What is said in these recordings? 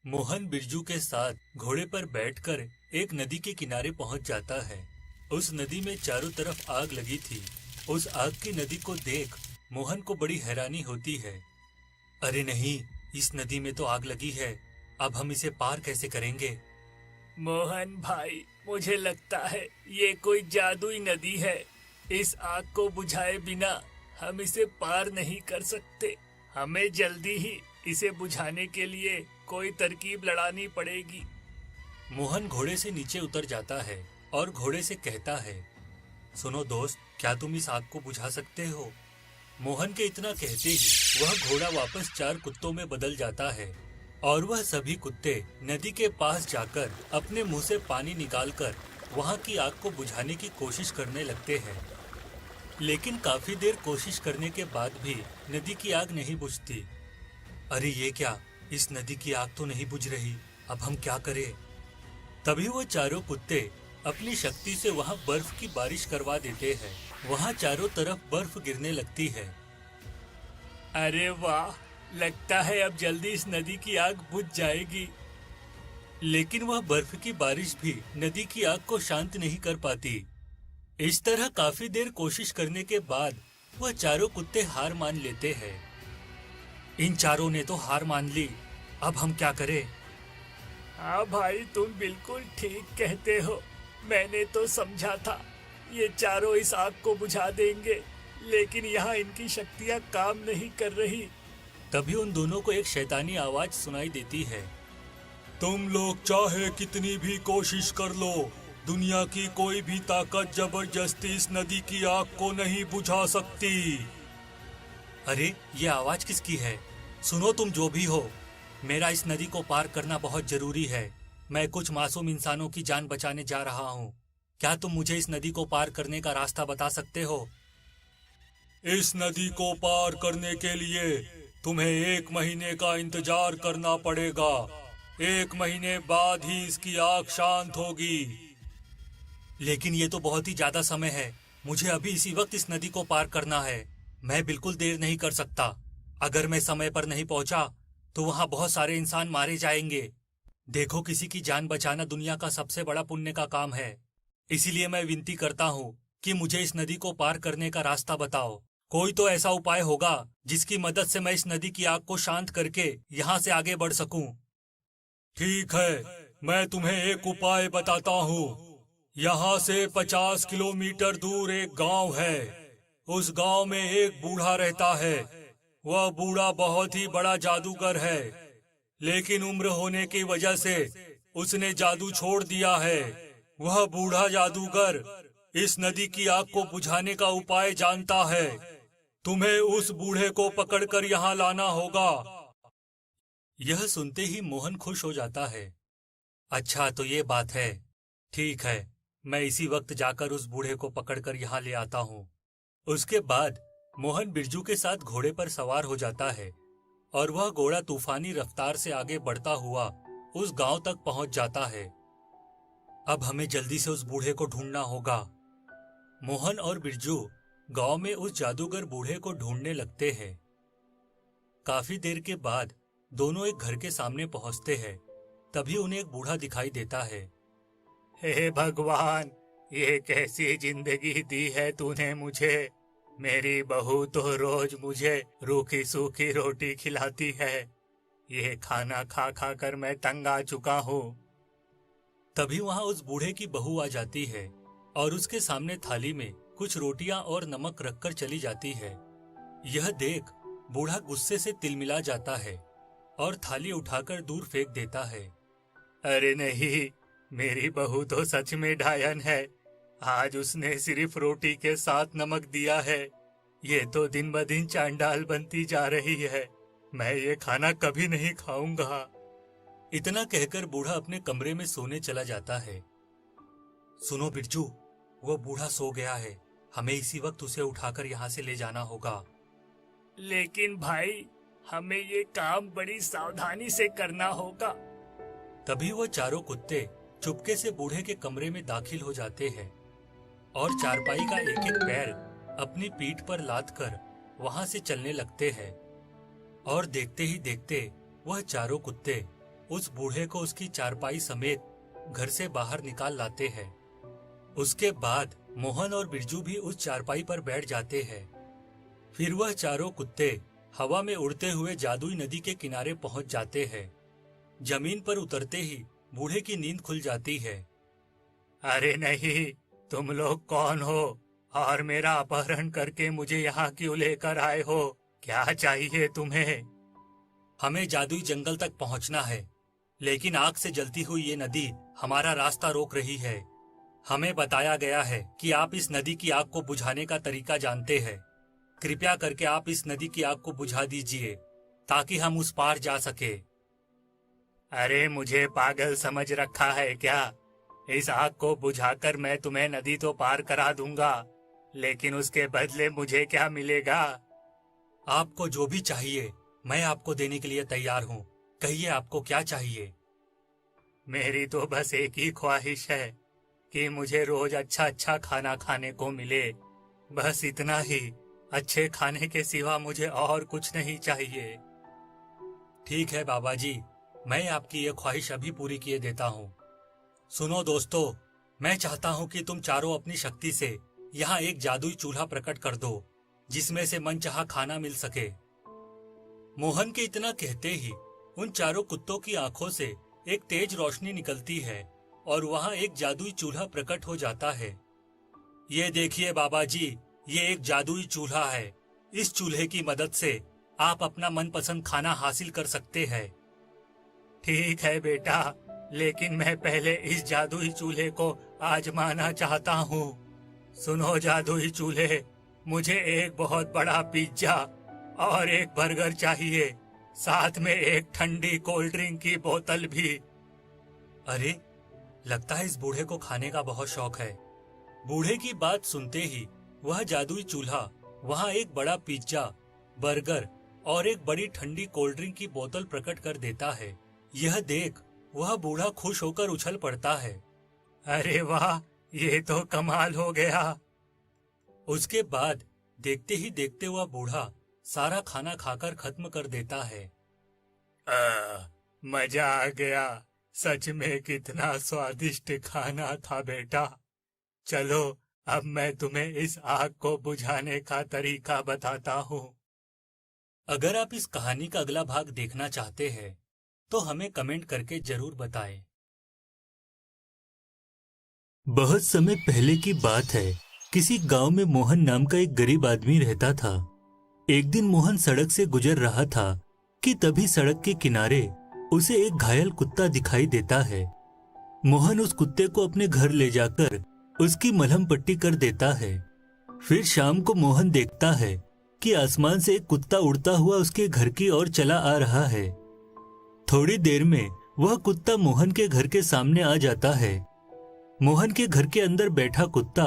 मोहन बिरजू के साथ घोड़े पर बैठकर एक नदी के किनारे पहुंच जाता है। उस नदी में चारों तरफ आग लगी थी। उस आग की नदी को देख मोहन को बड़ी हैरानी होती है। अरे नहीं, इस नदी में तो आग लगी है। अब हम इसे पार कैसे करेंगे? मोहन भाई, मुझे लगता है ये कोई जादुई नदी है। इस आग को बुझाए बिना हम इसे पार नहीं कर सकते। हमें जल्दी ही इसे बुझाने के लिए कोई तरकीब लड़ानी पड़ेगी। मोहन घोड़े से नीचे उतर जाता है और घोड़े से कहता है, सुनो दोस्त, क्या तुम इस आग को बुझा सकते हो? मोहन के इतना कहते ही वह घोड़ा वापस चार कुत्तों में बदल जाता है और वह सभी कुत्ते नदी के पास जाकर अपने मुंह से पानी निकालकर वहां की आग को बुझाने की कोशिश करने लगते हैं। लेकिन काफी देर कोशिश करने के बाद भी नदी की आग नहीं बुझती। अरे ये क्या, इस नदी की आग तो नहीं बुझ रही, अब हम क्या करें? तभी वो चारों कुत्ते अपनी शक्ति से वहां बर्फ की बारिश करवा देते हैं। वहां चारों तरफ बर्फ गिरने लगती है। अरे वाह, लगता है अब जल्दी इस नदी की आग बुझ जाएगी। लेकिन वह बर्फ की बारिश भी नदी की आग को शांत नहीं कर पाती। इस तरह काफी देर कोशिश करने के बाद वह चारों कुत्ते हार मान लेते हैं। इन चारों ने तो हार मान ली, अब हम क्या करें? हाँ भाई, तुम बिल्कुल ठीक कहते हो। मैंने तो समझा था ये चारों इस आग को बुझा देंगे, लेकिन यहाँ इनकी शक्तियाँ काम नहीं कर रही। तभी उन दोनों को एक शैतानी आवाज सुनाई देती है। तुम लोग चाहे कितनी भी कोशिश कर लो, दुनिया की कोई भी ताकत जबरदस्ती इस नदी की आग को नहीं बुझा सकती। अरे ये आवाज किसकी है? सुनो तुम जो भी हो, मेरा इस नदी को पार करना बहुत जरूरी है। मैं कुछ मासूम इंसानों की जान बचाने जा रहा हूँ। क्या तुम मुझे इस नदी को पार करने का रास्ता बता सकते हो? इस नदी को पार करने के लिए तुम्हें 1 महीने का इंतजार करना पड़ेगा। 1 महीने बाद ही इसकी आग शांत होगी। लेकिन ये तो बहुत ही ज्यादा समय है। मुझे अभी इसी वक्त इस नदी को पार करना है। मैं बिल्कुल देर नहीं कर सकता। अगर मैं समय पर नहीं पहुंचा तो वहां बहुत सारे इंसान मारे जाएंगे। देखो, किसी की जान बचाना दुनिया का सबसे बड़ा पुण्य का काम है। इसीलिए मैं विनती करता हूँ कि मुझे इस नदी को पार करने का रास्ता बताओ। कोई तो ऐसा उपाय होगा जिसकी मदद से मैं इस नदी की आग को शांत करके यहाँ से आगे बढ़ सकूं। ठीक है, मैं तुम्हें एक उपाय बताता हूँ। यहाँ से 50 किलोमीटर दूर एक गांव है। उस गांव में एक बूढ़ा रहता है। वह बूढ़ा बहुत ही बड़ा जादूगर है, लेकिन उम्र होने की वजह से उसने जादू छोड़ दिया है। वह बूढ़ा जादूगर इस नदी की आग को बुझाने का उपाय जानता है। तुम्हें उस बूढ़े को पकड़कर यहाँ लाना होगा। यह सुनते ही मोहन खुश हो जाता है। अच्छा, तो ये बात है। ठीक है, मैं इसी वक्त जाकर उस बूढ़े को पकड़कर यहाँ ले आता हूँ। उसके बाद मोहन बिरजू के साथ घोड़े पर सवार हो जाता है और वह घोड़ा तूफानी रफ्तार से आगे बढ़ता हुआ उस गांव तक पहुंच जाता है। अब हमें जल्दी से उस बूढ़े को ढूंढना होगा। मोहन और बिरजू गांव में उस जादूगर बूढ़े को ढूंढने लगते हैं। काफी देर के बाद दोनों एक घर के सामने पहुंचते हैं। तभी उन्हें एक बूढ़ा दिखाई देता है। हे भगवान, ये कैसी जिंदगी दी है तूने मुझे। मेरी बहू तो रोज मुझे रूखी सूखी रोटी खिलाती है। ये खाना खा खा कर मैं तंग आ चुका हूँ। तभी वहां उस बूढ़े की बहू आ जाती है और उसके सामने थाली में कुछ रोटियां और नमक रखकर चली जाती है। यह देख बूढ़ा गुस्से से तिलमिला जाता है और थाली उठाकर दूर फेंक देता है। अरे नहीं, मेरी बहू तो सच में डायन है। आज उसने सिर्फ रोटी के साथ नमक दिया है। ये तो दिन ब दिन चांडाल बनती जा रही है। मैं ये खाना कभी नहीं खाऊंगा। इतना कहकर बूढ़ा अपने कमरे में सोने चला जाता है। सुनो बिरजू, वो बूढ़ा सो गया है। हमें इसी वक्त उसे उठाकर यहाँ से ले जाना होगा। लेकिन भाई, हमें ये काम बड़ी सावधानी से करना होगा। तभी वो चारों कुत्ते चुपके से बूढ़े के कमरे में दाखिल हो जाते हैं और चारपाई का एक एक पैर अपनी पीठ पर लादकर वहां से चलने लगते हैं। और देखते ही देखते वह चारों कुत्ते उस बूढ़े को उसकी चारपाई समेत घर से बाहर निकाल लाते हैं। उसके बाद मोहन और बिरजू भी उस चारपाई पर बैठ जाते हैं। फिर वह चारों कुत्ते हवा में उड़ते हुए जादुई नदी के किनारे पहुंच जाते हैं। जमीन पर उतरते ही बूढ़े की नींद खुल जाती है। अरे नहीं, तुम लोग कौन हो और मेरा अपहरण करके मुझे यहाँ क्यों लेकर आए हो? क्या चाहिए तुम्हें? हमें जादुई जंगल तक पहुंचना है, लेकिन आग से जलती हुई ये नदी हमारा रास्ता रोक रही है। हमें बताया गया है कि आप इस नदी की आग को बुझाने का तरीका जानते हैं। कृपया करके आप इस नदी की आग को बुझा दीजिए ताकि हम उस पार जा सके। अरे मुझे पागल समझ रखा है क्या? इस आग को बुझाकर मैं तुम्हें नदी तो पार करा दूंगा, लेकिन उसके बदले मुझे क्या मिलेगा? आपको जो भी चाहिए मैं आपको देने के लिए तैयार हूँ। कहिए आपको क्या चाहिए? मेरी तो बस एक ही ख्वाहिश है कि मुझे रोज अच्छा अच्छा खाना खाने को मिले। बस इतना ही। अच्छे खाने के सिवा मुझे और कुछ नहीं चाहिए। ठीक है बाबा जी, मैं आपकी ये ख्वाहिश अभी पूरी किए देता हूँ। सुनो दोस्तों, मैं चाहता हूँ कि तुम चारों अपनी शक्ति से यहाँ एक जादुई चूल्हा प्रकट कर दो जिसमें से मनचाहा खाना मिल सके। मोहन के इतना कहते ही उन चारों कुत्तों की आंखों से एक तेज रोशनी निकलती है और वहाँ एक जादुई चूल्हा प्रकट हो जाता है। ये देखिए बाबा जी, ये एक जादुई चूल्हा है। इस चूल्हे की मदद से आप अपना मनपसंद खाना हासिल कर सकते हैं। ठीक है बेटा, लेकिन मैं पहले इस जादुई चूल्हे को आजमाना चाहता हूँ। सुनो जादुई चूल्हे, मुझे एक बहुत बड़ा पिज्जा और एक बर्गर चाहिए, साथ में एक ठंडी कोल्ड ड्रिंक की बोतल भी। अरे, लगता है इस बूढ़े को खाने का बहुत शौक है। बूढ़े की बात सुनते ही वह जादुई चूल्हा वहाँ एक बड़ा पिज्जा, बर्गर और एक बड़ी ठंडी कोल्ड ड्रिंक की बोतल प्रकट कर देता है। यह देख वह बूढ़ा खुश होकर उछल पड़ता है। अरे वाह, ये तो कमाल हो गया। उसके बाद देखते ही देखते वह बूढ़ा सारा खाना खाकर खत्म कर देता है। मजा आ गया। सच में कितना स्वादिष्ट खाना था बेटा। चलो अब मैं तुम्हें इस आग को बुझाने का तरीका बताता हूँ। अगर आप इस कहानी का अगला भाग देखना चाहते हैं तो हमें कमेंट करके जरूर बताएं। बहुत समय पहले की बात है। किसी गांव में मोहन नाम का एक गरीब आदमी रहता था। एक दिन मोहन सड़क से गुजर रहा था कि तभी सड़क के किनारे उसे एक घायल कुत्ता दिखाई देता है। मोहन उस कुत्ते को अपने घर ले जाकर उसकी मलहम पट्टी कर देता है। फिर शाम को मोहन देखता है कि आसमान से एक कुत्ता उड़ता हुआ उसके घर की ओर चला आ रहा है। थोड़ी देर में वह कुत्ता मोहन के घर के सामने आ जाता है। मोहन के घर के अंदर बैठा कुत्ता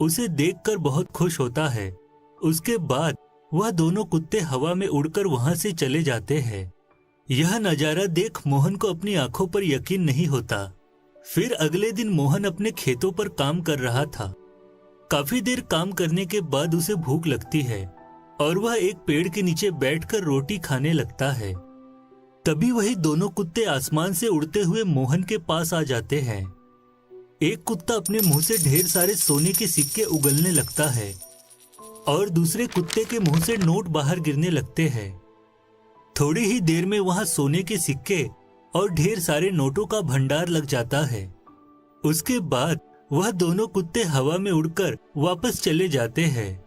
उसे देखकर बहुत खुश होता है। उसके बाद वह दोनों कुत्ते हवा में उड़कर वहां से चले जाते हैं। यह नजारा देख मोहन को अपनी आंखों पर यकीन नहीं होता। फिर अगले दिन मोहन अपने खेतों पर काम कर रहा था। काफी देर काम करने के बाद उसे भूख लगती है और वह एक पेड़ के नीचे बैठकर रोटी खाने लगता है। तभी वही दोनों कुत्ते आसमान से उड़ते हुए मोहन के पास आ जाते हैं। एक कुत्ता अपने मुंह से ढेर सारे सोने के सिक्के उगलने लगता है और दूसरे कुत्ते के मुंह से नोट बाहर गिरने लगते हैं। थोड़ी ही देर में वहां सोने के सिक्के और ढेर सारे नोटों का भंडार लग जाता है। उसके बाद वह दोनों कुत्ते हवा में उड़कर वापस चले जाते हैं।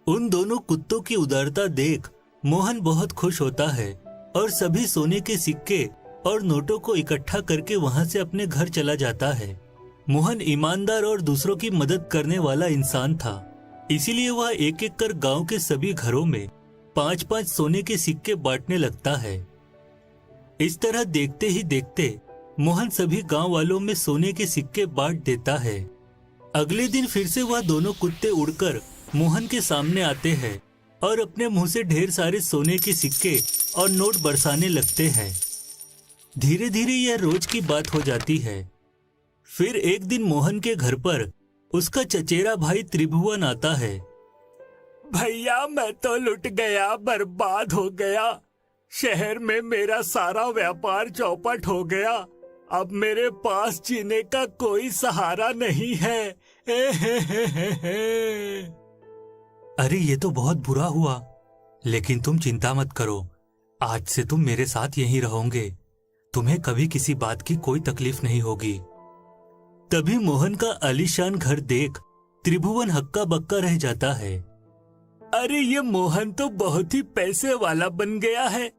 उन दोनों कुत्तों की उदारता देख मोहन बहुत खुश होता है और सभी सोने के सिक्के और नोटों को इकट्ठा करके वहां से अपने घर चला जाता है। मोहन ईमानदार और दूसरों की मदद करने वाला इंसान था, इसीलिए वह एक एक कर गांव के सभी घरों में 5-5 सोने के सिक्के बांटने लगता है। इस तरह देखते ही देखते मोहन सभी गांव वालों में सोने के सिक्के बांट देता है। अगले दिन फिर से वह दोनों कुत्ते उड़कर मोहन के सामने आते हैं और अपने मुंह से ढेर सारे सोने के सिक्के और नोट बरसाने लगते हैं। धीरे धीरे यह रोज की बात हो जाती है। फिर एक दिन मोहन के घर पर उसका चचेरा भाई त्रिभुवन आता है। भैया मैं तो लुट गया, बर्बाद हो गया। शहर में मेरा सारा व्यापार चौपट हो गया। अब मेरे पास जीने का कोई सहारा नहीं है। अरे ये तो बहुत बुरा हुआ, लेकिन तुम चिंता मत करो। आज से तुम मेरे साथ यहीं रहोगे। तुम्हें कभी किसी बात की कोई तकलीफ नहीं होगी। तभी मोहन का आलीशान घर देख त्रिभुवन हक्का बक्का रह जाता है। अरे ये मोहन तो बहुत ही पैसे वाला बन गया है।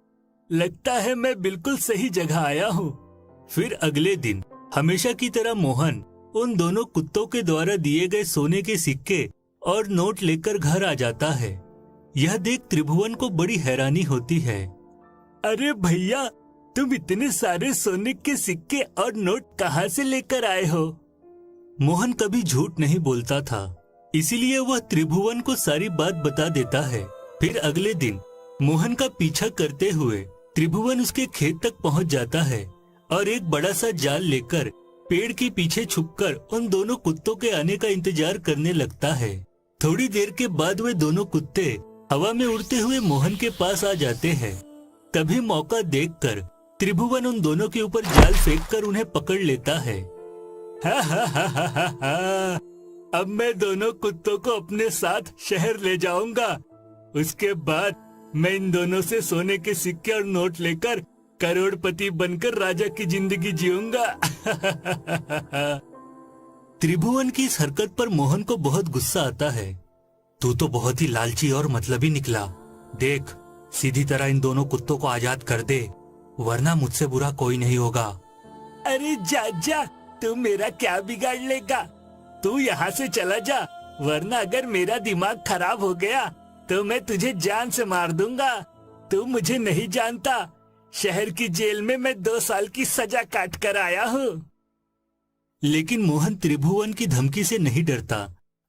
लगता है मैं बिल्कुल सही जगह आया हूँ। फिर अगले दिन हमेशा की तरह मोहन उन दोनों कुत्तों के द्वारा दिए गए सोने के सिक्के और नोट लेकर घर आ जाता है। यह देख त्रिभुवन को बड़ी हैरानी होती है। अरे भैया, तुम इतने सारे सोने के सिक्के और नोट कहाँ से लेकर आए हो? मोहन कभी झूठ नहीं बोलता था, इसीलिए वह त्रिभुवन को सारी बात बता देता है। फिर अगले दिन मोहन का पीछा करते हुए त्रिभुवन उसके खेत तक पहुंच जाता है और एक बड़ा सा जाल लेकर पेड़ के पीछे छुपकर उन दोनों कुत्तों के आने का इंतजार करने लगता है। थोड़ी देर के बाद वे दोनों कुत्ते हवा में उड़ते हुए मोहन के पास आ जाते हैं। तभी मौका देखकर त्रिभुवन उन दोनों के ऊपर जाल फेंककर उन्हें पकड़ लेता है। हा हा हा हा हा हा। अब मैं दोनों कुत्तों को अपने साथ शहर ले जाऊंगा। उसके बाद मैं इन दोनों से सोने के सिक्के और नोट लेकर करोड़पति बनकर राजा की जिंदगी जीऊंगा। त्रिभुवन की इस हरकत पर मोहन को बहुत गुस्सा आता है। तू तो बहुत ही लालची और मतलबी निकला। देख, सीधी तरह इन दोनों कुत्तों को आजाद कर दे, वरना मुझसे बुरा कोई नहीं होगा। अरे जा जा, तू मेरा क्या बिगाड़ लेगा? तू यहाँ से चला जा, वरना अगर मेरा दिमाग खराब हो गया तो मैं तुझे जान से मार दूंगा। तू मुझे नहीं जानता। शहर की जेल में मैं 2 साल की सजा काट कर आया हूँ। लेकिन मोहन त्रिभुवन की धमकी से नहीं डरता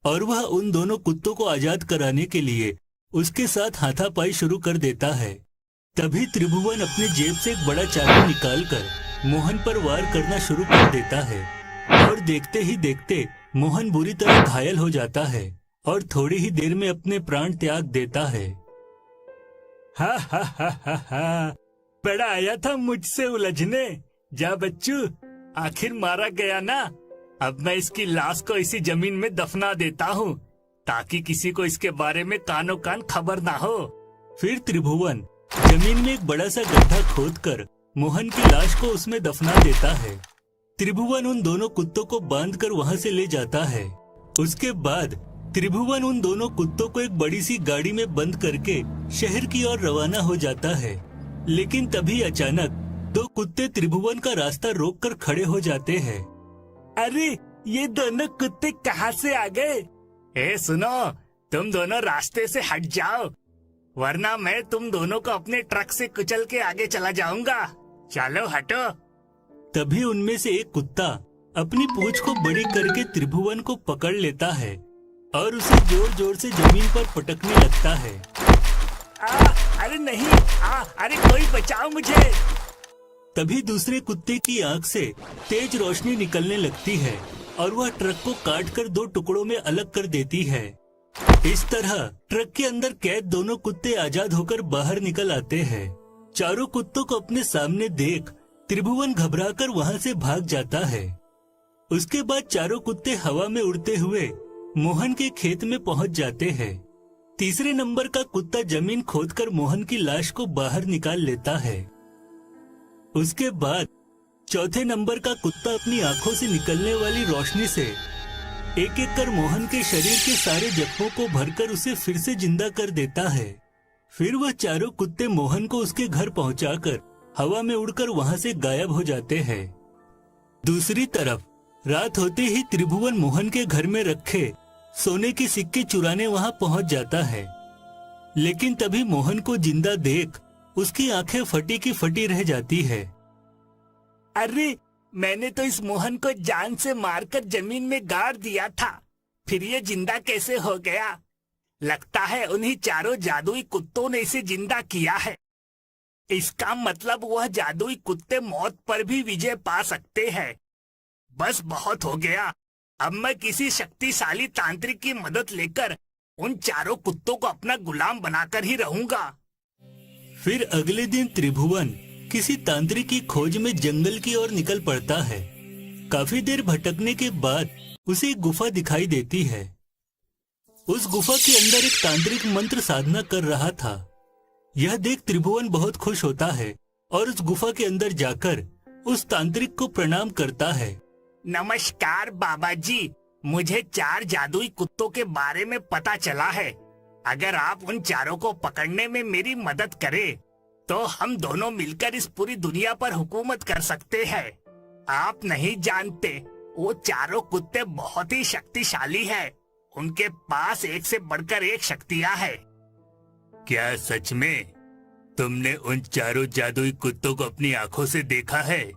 और वह उन दोनों कुत्तों को आजाद कराने के लिए उसके साथ हाथापाई शुरू कर देता है। तभी त्रिभुवन अपने जेब से एक बड़ा चाकू निकालकर मोहन पर वार करना शुरू कर देता है और देखते ही देखते मोहन बुरी तरह घायल हो जाता है और थोड़ी ही देर में अपने प्राण त्याग देता है। हा हा हा हा हा। बड़ा आया था मुझसे उलझने। जा बच्चू, आखिर मारा गया ना। अब मैं इसकी लाश को इसी जमीन में दफना देता हूँ ताकि किसी को इसके बारे में कानो कान खबर ना हो। फिर त्रिभुवन जमीन में एक बड़ा सा गड्ढा खोदकर मोहन की लाश को उसमें दफना देता है। त्रिभुवन उन दोनों कुत्तों को बांधकर वहां से ले जाता है। उसके बाद त्रिभुवन उन दोनों कुत्तों को एक बड़ी सी गाड़ी में बंद करके शहर की ओर रवाना हो जाता है। लेकिन तभी अचानक 2 कुत्ते त्रिभुवन का रास्ता रोककर खड़े हो जाते हैं। अरे ये दोनों कुत्ते कहाँ से आ गए? ए सुनो, तुम दोनों रास्ते से हट जाओ, वरना मैं तुम दोनों को अपने ट्रक से कुचल के आगे चला जाऊंगा। चलो हटो। तभी उनमें से एक कुत्ता अपनी पूंछ को बड़ी करके त्रिभुवन को पकड़ लेता है और उसे जोर जोर से जमीन पर पटकने लगता है। अरे नहीं, अरे कोई बचाओ मुझे। तभी दूसरे कुत्ते की आंख से तेज रोशनी निकलने लगती है और वह ट्रक को काटकर 2 टुकड़ों में अलग कर देती है। इस तरह ट्रक के अंदर कैद दोनों कुत्ते आजाद होकर बाहर निकल आते हैं। चारों कुत्तों को अपने सामने देख त्रिभुवन घबराकर वहां से भाग जाता है। उसके बाद चारों कुत्ते हवा में उड़ते हुए मोहन के खेत में पहुंच जाते हैं। तीसरे नंबर का कुत्ता जमीन खोदकर मोहन की लाश को बाहर निकाल लेता है। उसके बाद चौथे नंबर का कुत्ता अपनी आंखों से निकलने वाली रोशनी से एक एक कर मोहन के शरीर के सारे जख्मों को भरकर उसे फिर से जिंदा कर देता है। फिर वह चारों कुत्ते मोहन को उसके घर पहुंचाकर हवा में उड़कर वहां से गायब हो जाते हैं। दूसरी तरफ रात होते ही त्रिभुवन मोहन के घर में रखे सोने के सिक्के चुराने वहां पहुंच जाता है। लेकिन तभी मोहन को जिंदा देख उसकी आंखें फटी की फटी रह जाती है। अरे मैंने तो इस मोहन को जान से मारकर जमीन में गाड़ दिया था, फिर ये जिंदा कैसे हो गया? लगता है उन्हीं चारों जादुई कुत्तों ने इसे जिंदा किया है। इसका मतलब वह जादुई कुत्ते मौत पर भी विजय पा सकते हैं। बस बहुत हो गया। अब मैं किसी शक्तिशाली तांत्रिक की मदद लेकर उन चारों कुत्तों को अपना गुलाम बनाकर ही रहूंगा। फिर अगले दिन त्रिभुवन किसी तांत्रिक की खोज में जंगल की ओर निकल पड़ता है। काफी देर भटकने के बाद उसे एक गुफा दिखाई देती है। उस गुफा के अंदर एक तांत्रिक मंत्र साधना कर रहा था। यह देख त्रिभुवन बहुत खुश होता है और उस गुफा के अंदर जाकर उस तांत्रिक को प्रणाम करता है। नमस्कार बाबा जी, मुझे 4 जादुई कुत्तों के बारे में पता चला है। अगर आप उन चारों को पकड़ने में मेरी मदद करें, तो हम दोनों मिलकर इस पूरी दुनिया पर हुकूमत कर सकते हैं। आप नहीं जानते, वो चारों कुत्ते बहुत ही शक्तिशाली हैं। उनके पास एक से बढ़कर एक शक्तियां हैं। क्या सच में तुमने उन चारों जादुई कुत्तों को अपनी आंखों से देखा है?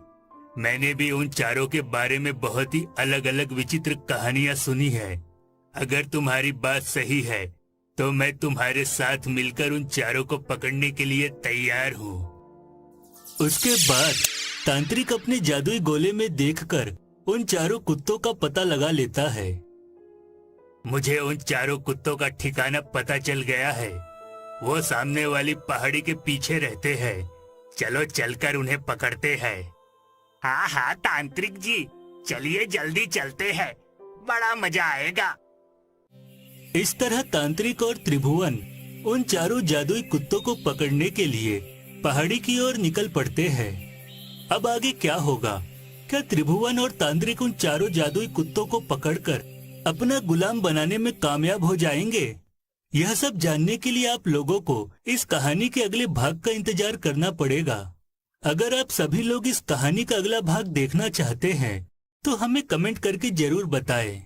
मैंने भी उन चारों के बारे में बहुत ही अलग अलग विचित्र कहानियां सुनी है। अगर तुम्हारी बात सही है तो मैं तुम्हारे साथ मिलकर उन चारों को पकड़ने के लिए तैयार हूँ। उसके बाद तांत्रिक अपने जादुई गोले में देखकर उन चारों कुत्तों का पता लगा लेता है। मुझे उन चारों कुत्तों का ठिकाना पता चल गया है। वो सामने वाली पहाड़ी के पीछे रहते हैं। चलो चलकर उन्हें पकड़ते हैं। हाँ हाँ तांत्रिक जी, चलिए जल्दी चलते हैं, बड़ा मजा आएगा। इस तरह तांत्रिक और त्रिभुवन उन चारों जादुई कुत्तों को पकड़ने के लिए पहाड़ी की ओर निकल पड़ते हैं। अब आगे क्या होगा? क्या त्रिभुवन और तांत्रिक उन चारों जादुई कुत्तों को पकड़कर अपना गुलाम बनाने में कामयाब हो जाएंगे? यह सब जानने के लिए आप लोगों को इस कहानी के अगले भाग का इंतजार करना पड़ेगा। अगर आप सभी लोग इस कहानी का अगला भाग देखना चाहते हैं तो हमें कमेंट करके जरूर बताएं।